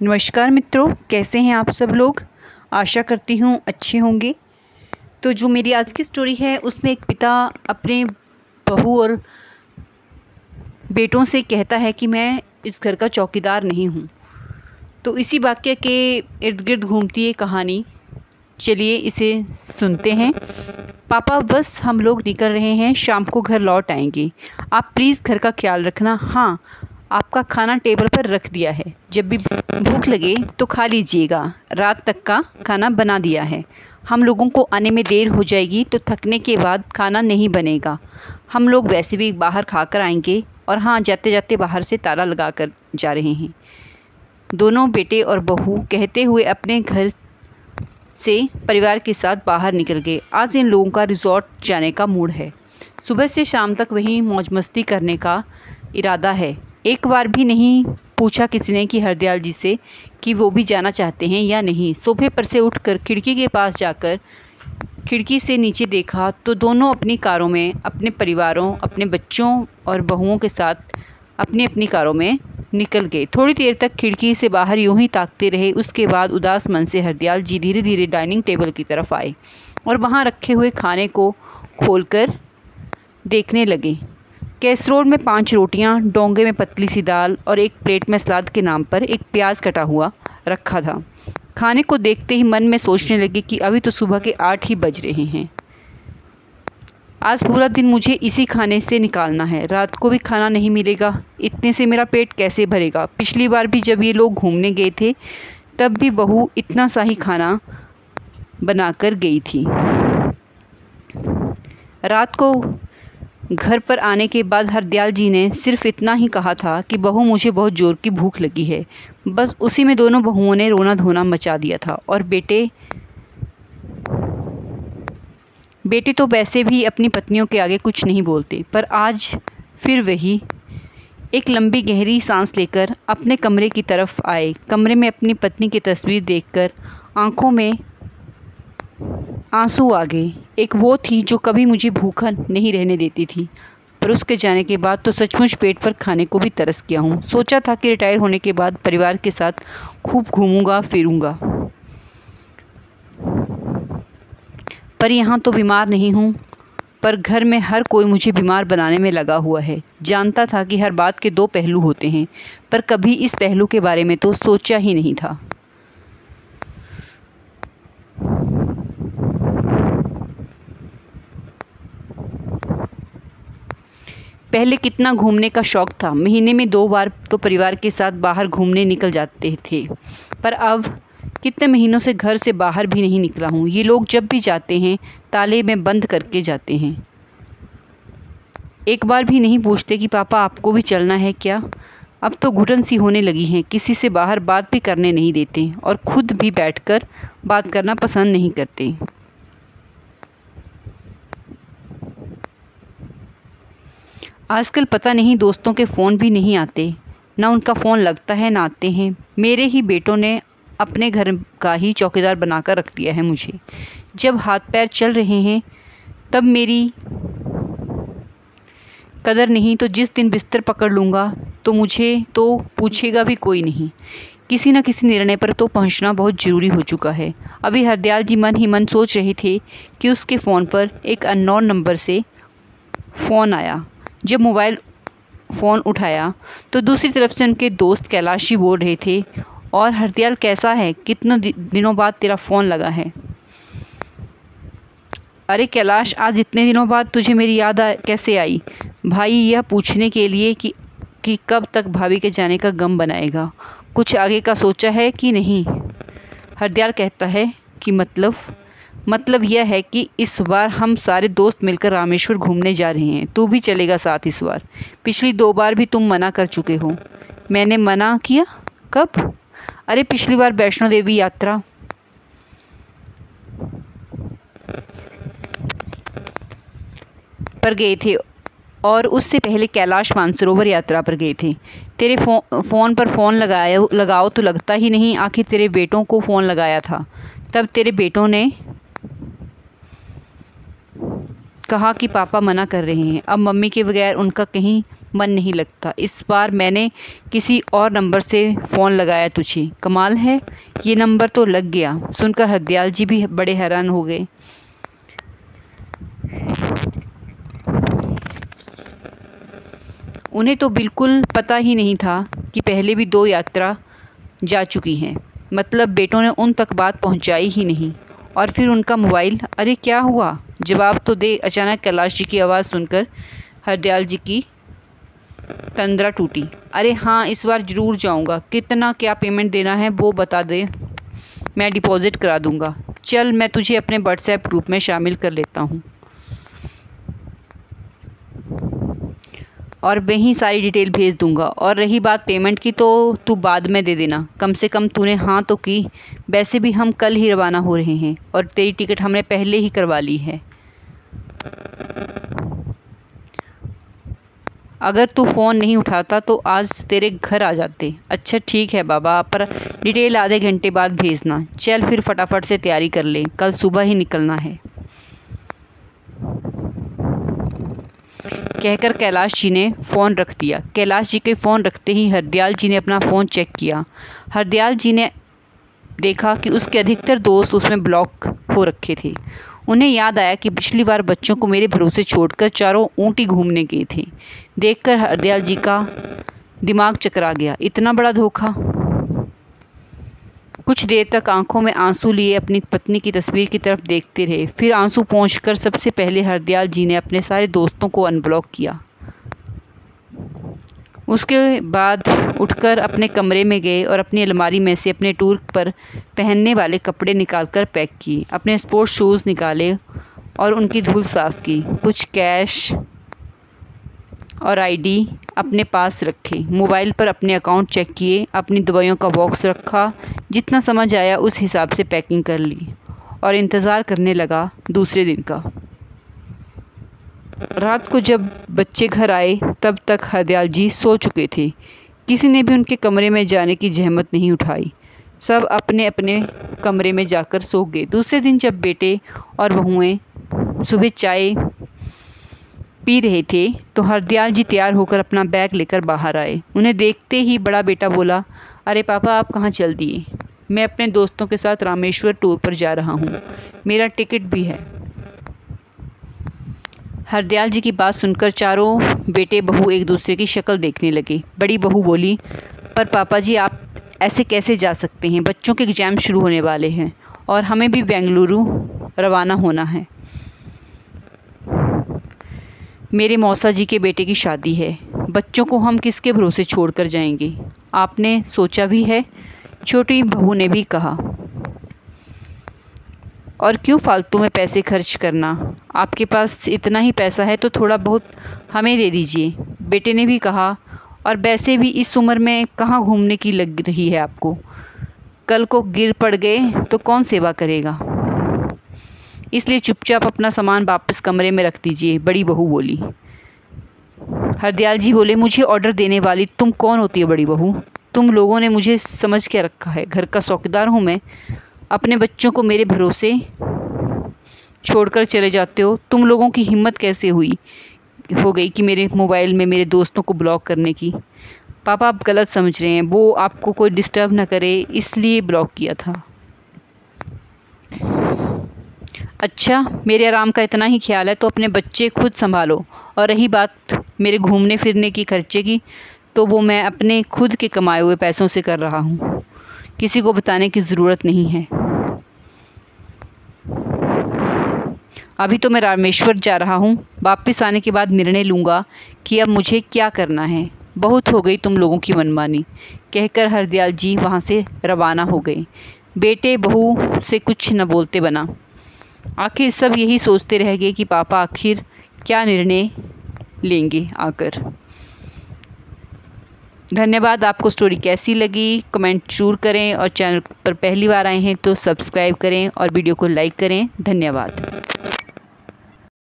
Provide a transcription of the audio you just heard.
नमस्कार मित्रों, कैसे हैं आप सब लोग। आशा करती हूँ अच्छे होंगे। तो जो मेरी आज की स्टोरी है उसमें एक पिता अपने बहू और बेटों से कहता है कि मैं इस घर का चौकीदार नहीं हूँ। तो इसी वाक्य के इर्द गिर्द घूमती है कहानी। चलिए इसे सुनते हैं। पापा बस हम लोग निकल रहे हैं, शाम को घर लौट आएंगे। आप प्लीज़ घर का ख्याल रखना। हाँ, आपका खाना टेबल पर रख दिया है, जब भी भूख लगे तो खा लीजिएगा। रात तक का खाना बना दिया है। हम लोगों को आने में देर हो जाएगी तो थकने के बाद खाना नहीं बनेगा। हम लोग वैसे भी बाहर खाकर आएंगे। और हाँ, जाते जाते बाहर से ताला लगा कर जा रहे हैं। दोनों बेटे और बहू कहते हुए अपने घर से परिवार के साथ बाहर निकल गए। आज इन लोगों का रिजॉर्ट जाने का मूड है। सुबह से शाम तक वहीं मौज मस्ती करने का इरादा है। एक बार भी नहीं पूछा किसी ने कि हरदयाल जी से कि वो भी जाना चाहते हैं या नहीं। सोफे पर से उठकर खिड़की के पास जाकर खिड़की से नीचे देखा तो दोनों अपनी कारों में अपने परिवारों, अपने बच्चों और बहुओं के साथ अपनी अपनी कारों में निकल गए। थोड़ी देर तक खिड़की से बाहर यूं ही ताकते रहे। उसके बाद उदास मन से हरदयाल जी धीरे धीरे डाइनिंग टेबल की तरफ आए और वहां रखे हुए खाने को खोलकर देखने लगे। कैसरोल में 5 रोटियां, डोंगे में पतली सी दाल और एक प्लेट में सलाद के नाम पर एक प्याज कटा हुआ रखा था। खाने को देखते ही मन में सोचने लगे कि अभी तो सुबह के 8 ही बज रहे हैं। आज पूरा दिन मुझे इसी खाने से निकालना है। रात को भी खाना नहीं मिलेगा। इतने से मेरा पेट कैसे भरेगा। पिछली बार भी जब ये लोग घूमने गए थे तब भी बहू इतना सा ही खाना बनाकर गई थी। रात को घर पर आने के बाद हरदयाल जी ने सिर्फ इतना ही कहा था कि बहू, मुझे बहुत ज़ोर की भूख लगी है। बस उसी में दोनों बहुओं ने रोना धोना मचा दिया था। और बेटे तो वैसे भी अपनी पत्नियों के आगे कुछ नहीं बोलते, पर आज फिर वही एक लंबी गहरी सांस लेकर अपने कमरे की तरफ आए। कमरे में अपनी पत्नी की तस्वीर देखकर आंखों में आंसू आ गए। एक वो थी जो कभी मुझे भूखा नहीं रहने देती थी, पर उसके जाने के बाद तो सचमुच पेट पर खाने को भी तरस गया हूँ। सोचा था कि रिटायर होने के बाद परिवार के साथ खूब घूमूंगा फिरूंगा, पर यहाँ तो बीमार नहीं हूँ, पर घर में हर कोई मुझे बीमार बनाने में लगा हुआ है। जानता था कि हर बात के 2 पहलू होते हैं, पर कभी इस पहलू के बारे में तो सोचा ही नहीं था। पहले कितना घूमने का शौक था। महीने में 2 बार तो परिवार के साथ बाहर घूमने निकल जाते थे, पर अब कितने महीनों से घर से बाहर भी नहीं निकला हूँ। ये लोग जब भी जाते हैं ताले में बंद करके जाते हैं। एक बार भी नहीं पूछते कि पापा आपको भी चलना है क्या। अब तो घुटन सी होने लगी हैं। किसी से बाहर बात भी करने नहीं देते और खुद भी बैठकर बात करना पसंद नहीं करते। आजकल पता नहीं दोस्तों के फ़ोन भी नहीं आते, ना उनका फ़ोन लगता है ना आते हैं। मेरे ही बेटों ने अपने घर का ही चौकीदार बनाकर रख दिया है मुझे। जब हाथ पैर चल रहे हैं तब मेरी कदर नहीं, तो जिस दिन बिस्तर पकड़ लूँगा तो मुझे तो पूछेगा भी कोई नहीं। किसी न किसी निर्णय पर तो पहुंचना बहुत ज़रूरी हो चुका है। अभी हरदयाल जी मन ही मन सोच रहे थे कि उसके फ़ोन पर एक अननोन नंबर से फ़ोन आया। जब मोबाइल फ़ोन उठाया तो दूसरी तरफ से उनके दोस्त कैलाश जी बोल रहे थे, और हरदयाल कैसा है, कितने दिनों बाद तेरा फ़ोन लगा है। अरे कैलाश, आज इतने दिनों बाद तुझे मेरी याद कैसे आई। भाई, यह पूछने के लिए कि कब तक भाभी के जाने का गम बनाएगा। कुछ आगे का सोचा है कि नहीं। हरदयाल कहता है कि मतलब यह है कि इस बार हम सारे दोस्त मिलकर रामेश्वर घूमने जा रहे हैं। तू भी चलेगा साथ इस बार। पिछली 2 बार भी तुम मना कर चुके हो। मैंने मना किया कब। अरे पिछली बार वैष्णो देवी यात्रा पर गए थे, और उससे पहले कैलाश मानसरोवर यात्रा पर गए थे। तेरे फ़ोन पर फ़ोन लगाओ तो लगता ही नहीं। आखिर तेरे बेटों को फ़ोन लगाया था, तब तेरे बेटों ने कहा कि पापा मना कर रहे हैं। अब मम्मी के बगैर उनका कहीं मन नहीं लगता। इस बार मैंने किसी और नंबर से फ़ोन लगाया तुझे। कमाल है, ये नंबर तो लग गया। सुनकर हरदयाल जी भी बड़े हैरान हो गए। उन्हें तो बिल्कुल पता ही नहीं था कि पहले भी 2 यात्रा जा चुकी हैं। मतलब बेटों ने उन तक बात पहुंचाई ही नहीं। और फिर उनका मोबाइल, अरे क्या हुआ, जवाब तो दे। अचानक कैलाश जी की आवाज़ सुनकर हरदयाल जी की तंद्रा टूटी। अरे हाँ, इस बार ज़रूर जाऊंगा। कितना क्या पेमेंट देना है वो बता दे, मैं डिपॉज़िट करा दूंगा। चल, मैं तुझे अपने व्हाट्सएप ग्रुप में शामिल कर लेता हूँ और वहीं सारी डिटेल भेज दूंगा। और रही बात पेमेंट की तो तू बाद में दे देना। कम से कम तूने हाँ तो की। वैसे भी हम कल ही रवाना हो रहे हैं और तेरी टिकट हमने पहले ही करवा ली है। अगर तू फ़ोन नहीं उठाता तो आज तेरे घर आ जाते। अच्छा ठीक है बाबा, पर डिटेल आधे घंटे बाद भेजना। चल फिर फटाफट से तैयारी कर ले, कल सुबह ही निकलना है, कहकर कैलाश जी ने फ़ोन रख दिया। कैलाश जी के फ़ोन रखते ही हरदयाल जी ने अपना फ़ोन चेक किया। हरदयाल जी ने देखा कि उसके अधिकतर दोस्त उसमें ब्लॉक हो रखे थे। उन्हें याद आया कि पिछली बार बच्चों को मेरे भरोसे छोड़कर चारों ऊँटी घूमने गए थे। देखकर हरदयाल जी का दिमाग चकरा गया। इतना बड़ा धोखा। कुछ देर तक आंखों में आंसू लिए अपनी पत्नी की तस्वीर की तरफ देखते रहे। फिर आंसू पोंछकर सबसे पहले हरदयाल जी ने अपने सारे दोस्तों को अनब्लॉक किया। उसके बाद उठकर अपने कमरे में गए और अपनी अलमारी में से अपने टूर पर पहनने वाले कपड़े निकालकर पैक किए। अपने स्पोर्ट्स शूज़ निकाले और उनकी धूल साफ़ की। कुछ कैश और आईडी अपने पास रखे। मोबाइल पर अपने अकाउंट चेक किए। अपनी दवाइयों का बॉक्स रखा। जितना समझ आया उस हिसाब से पैकिंग कर ली और इंतज़ार करने लगा दूसरे दिन का। रात को जब बच्चे घर आए तब तक हरदयाल जी सो चुके थे। किसी ने भी उनके कमरे में जाने की जहमत नहीं उठाई। सब अपने अपने कमरे में जाकर सो गए। दूसरे दिन जब बेटे और बहुएं सुबह चाय पी रहे थे तो हरदयाल जी तैयार होकर अपना बैग लेकर बाहर आए। उन्हें देखते ही बड़ा बेटा बोला, अरे पापा आप कहाँ चल दिए? मैं अपने दोस्तों के साथ रामेश्वर टूर पर जा रहा हूँ, मेरा टिकट भी है। हरदयाल जी की बात सुनकर चारों बेटे बहू एक दूसरे की शक्ल देखने लगे। बड़ी बहू बोली, पर पापा जी आप ऐसे कैसे जा सकते हैं? बच्चों के एग्ज़ाम शुरू होने वाले हैं और हमें भी बेंगलुरु रवाना होना है। मेरे मौसा जी के बेटे की शादी है। बच्चों को हम किसके भरोसे छोड़कर जाएंगे? आपने सोचा भी है? छोटी बहू ने भी कहा। और क्यों फालतू में पैसे खर्च करना? आपके पास इतना ही पैसा है तो थोड़ा बहुत हमें दे दीजिए, बेटे ने भी कहा। और वैसे भी इस उम्र में कहाँ घूमने की लग रही है आपको? कल को गिर पड़ गए तो कौन सेवा करेगा? इसलिए चुपचाप अपना सामान वापस कमरे में रख दीजिए, बड़ी बहू बोली। हरदयाल जी बोले, मुझे ऑर्डर देने वाली तुम कौन होती है बड़ी बहू? तुम लोगों ने मुझे समझ के रखा है, घर का चौकीदार हूँ मैं। अपने बच्चों को मेरे भरोसे छोड़कर चले जाते हो। तुम लोगों की हिम्मत कैसे हो गई कि मेरे मोबाइल में मेरे दोस्तों को ब्लॉक करने की? पापा आप गलत समझ रहे हैं, वो आपको कोई डिस्टर्ब ना करे इसलिए ब्लॉक किया था। अच्छा, मेरे आराम का इतना ही ख्याल है तो अपने बच्चे खुद संभालो। और रही बात मेरे घूमने फिरने की खर्चे की, तो वो मैं अपने खुद के कमाए हुए पैसों से कर रहा हूँ, किसी को बताने की ज़रूरत नहीं है। अभी तो मैं रामेश्वर जा रहा हूँ, वापस आने के बाद निर्णय लूँगा कि अब मुझे क्या करना है। बहुत हो गई तुम लोगों की मनमानी, कहकर हरदयाल जी वहाँ से रवाना हो गए। बेटे बहू से कुछ न बोलते बना। आखिर सब यही सोचते रह गए कि पापा आखिर क्या निर्णय लेंगे आकर। धन्यवाद। आपको स्टोरी कैसी लगी कमेंट जरूर करें और चैनल पर पहली बार आए हैं तो सब्सक्राइब करें और वीडियो को लाइक करें। धन्यवाद।